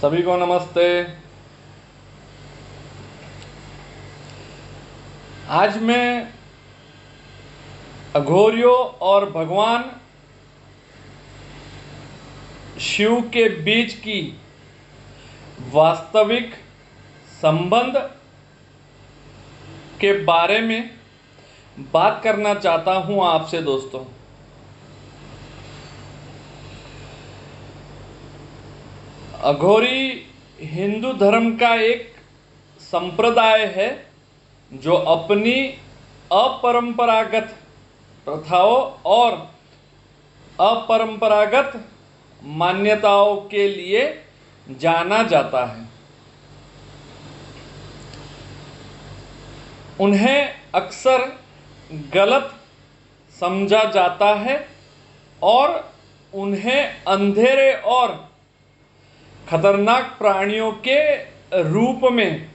सभी को नमस्ते। आज मैं अघोरियों और भगवान शिव के बीच की वास्तविक संबंध के बारे में बात करना चाहता हूं आपसे दोस्तों। अघोरी हिंदू धर्म का एक संप्रदाय है जो अपनी अपरंपरागत प्रथाओं और अपरंपरागत मान्यताओं के लिए जाना जाता है। उन्हें अक्सर गलत समझा जाता है और उन्हें अंधेरे और खतरनाक प्राणियों के रूप में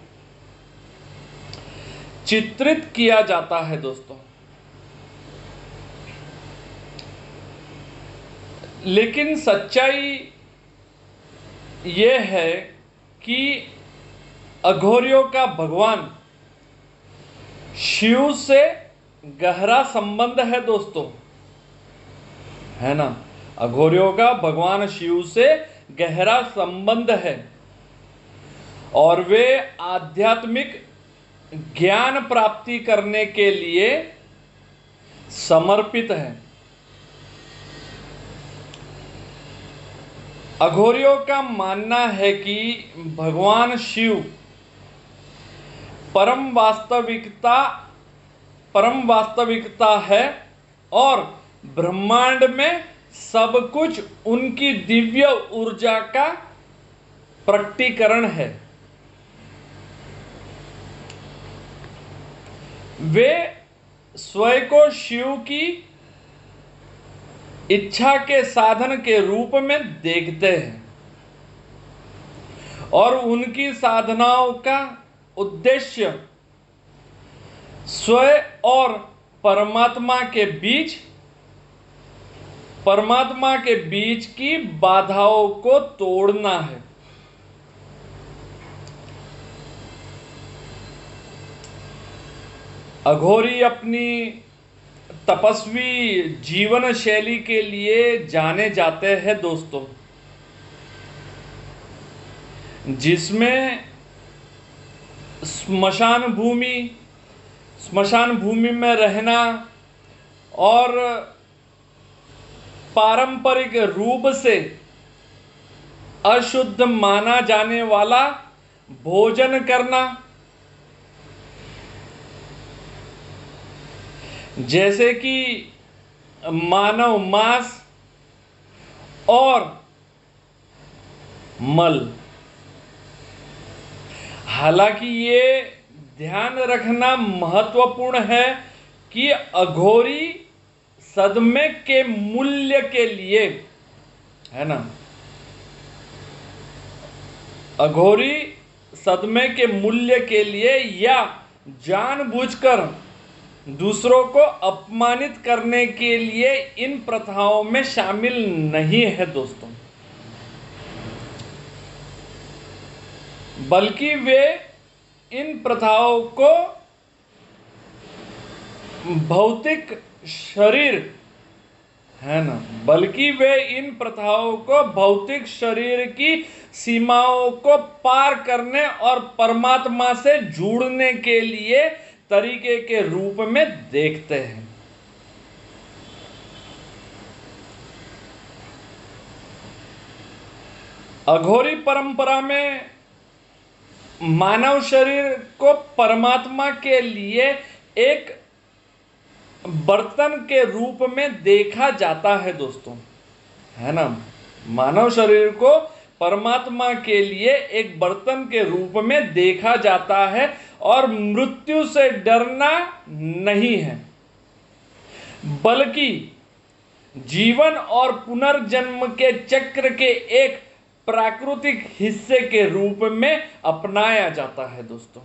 चित्रित किया जाता है दोस्तों। लेकिन सच्चाई ये है कि अघोरियों का भगवान शिव से गहरा संबंध है दोस्तों, है ना। अघोरियों का भगवान शिव से गहरा संबंध है और वे आध्यात्मिक ज्ञान प्राप्ति करने के लिए समर्पित हैं। अघोरियों का मानना है कि भगवान शिव परम वास्तविकता है और ब्रह्मांड में सब कुछ उनकी दिव्य ऊर्जा का प्रकटीकरण है। वे स्वयं को शिव की इच्छा के साधन के रूप में देखते हैं और उनकी साधनाओं का उद्देश्य स्वयं और परमात्मा के बीच की बाधाओं को तोड़ना है। अघोरी अपनी तपस्वी जीवन शैली के लिए जाने जाते हैं दोस्तों, जिसमें स्मशान भूमि में रहना और पारंपरिक रूप से अशुद्ध माना जाने वाला भोजन करना, जैसे कि मानव मांस और मल। हालांकि ये ध्यान रखना महत्वपूर्ण है कि अघोरी सदमे के मूल्य के लिए, है ना, अघोरी सदमे के मूल्य के लिए या जानबूझकर दूसरों को अपमानित करने के लिए इन प्रथाओं में शामिल नहीं है दोस्तों, बल्कि वे इन प्रथाओं को भौतिक शरीर, है ना, बल्कि वे इन प्रथाओं को भौतिक शरीर की सीमाओं को पार करने और परमात्मा से जुड़ने के लिए तरीके के रूप में देखते हैं। अघोरी परंपरा में मानव शरीर को परमात्मा के लिए एक बर्तन के रूप में देखा जाता है दोस्तों, है ना। मानव शरीर को परमात्मा के लिए एक बर्तन के रूप में देखा जाता है और मृत्यु से डरना नहीं है, बल्कि जीवन और पुनर्जन्म के चक्र के एक प्राकृतिक हिस्से के रूप में अपनाया जाता है दोस्तों।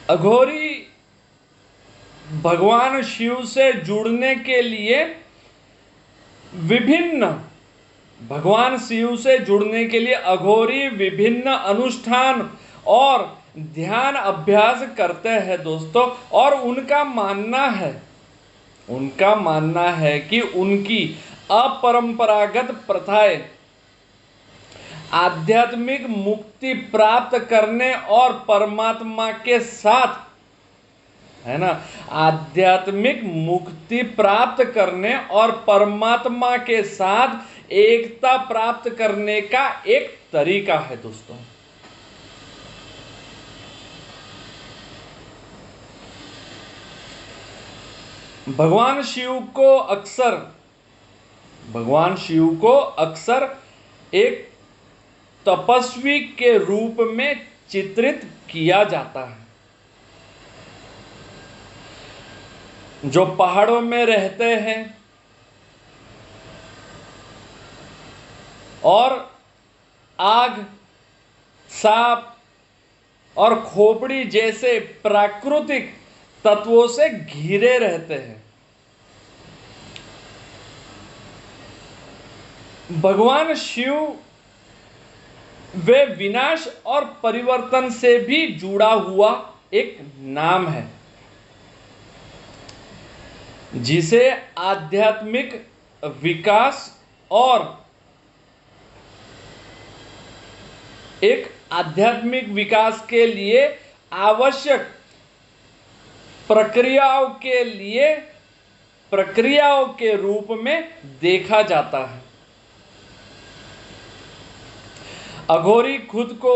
अघोरी भगवान शिव से जुड़ने के लिए भगवान शिव से जुड़ने के लिए अघोरी विभिन्न अनुष्ठान और ध्यान अभ्यास करते हैं दोस्तों। और उनका मानना है कि उनकी अपरंपरागत प्रथाएं आध्यात्मिक मुक्ति प्राप्त करने और परमात्मा के साथ, है ना, आध्यात्मिक मुक्ति प्राप्त करने और परमात्मा के साथ एकता प्राप्त करने का एक तरीका है दोस्तों। भगवान शिव को अक्सर एक तपस्वी के रूप में चित्रित किया जाता है, जो पहाड़ों में रहते हैं और आग, सांप और खोपड़ी जैसे प्राकृतिक तत्वों से घिरे रहते हैं। भगवान शिव वे विनाश और परिवर्तन से भी जुड़ा हुआ एक नाम है, जिसे आध्यात्मिक विकास और आध्यात्मिक विकास के लिए आवश्यक प्रक्रियाओं के रूप में देखा जाता है। अघोरी खुद को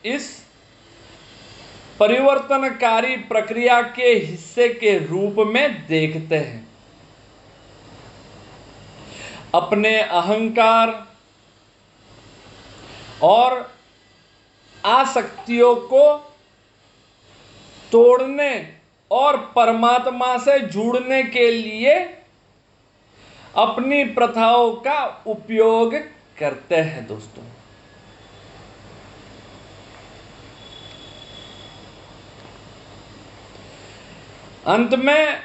इस परिवर्तनकारी प्रक्रिया के हिस्से के रूप में देखते हैं। अपने अहंकार और आसक्तियों को तोड़ने और परमात्मा से जुड़ने के लिए अपनी प्रथाओं का उपयोग करते हैं दोस्तों। अंत में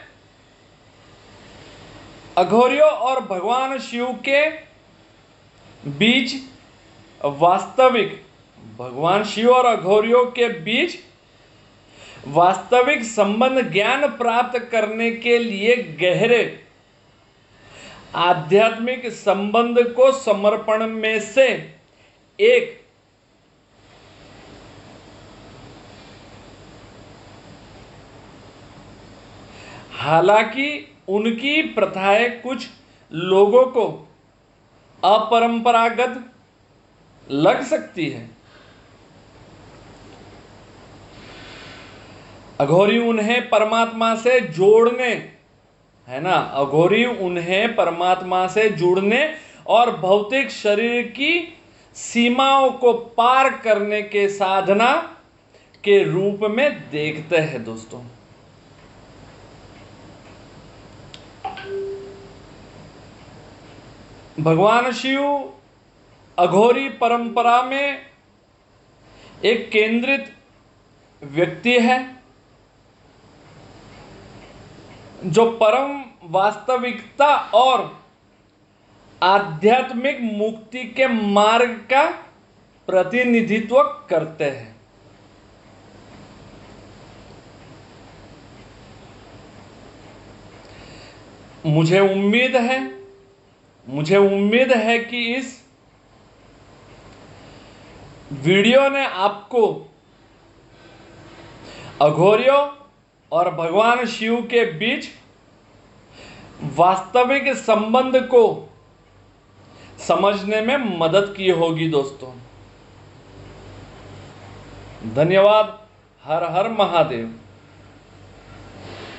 अघोरियों और भगवान शिव के बीच भगवान शिव और अघोरियों के बीच वास्तविक संबंध ज्ञान प्राप्त करने के लिए गहरे आध्यात्मिक संबंध को समर्पण में से एक हालांकि उनकी प्रथाएं कुछ लोगों को अपरंपरागत लग सकती है, अघोरी उन्हें परमात्मा से जुड़ने और भौतिक शरीर की सीमाओं को पार करने के साधना के रूप में देखते हैं दोस्तों। भगवान शिव अघोरी परंपरा में एक केंद्रित व्यक्ति है, जो परम वास्तविकता और आध्यात्मिक मुक्ति के मार्ग का प्रतिनिधित्व करते हैं। मुझे उम्मीद है कि इस वीडियो ने आपको अघोरियों और भगवान शिव के बीच वास्तविक संबंध को समझने में मदद की होगी दोस्तों। धन्यवाद। हर हर महादेव।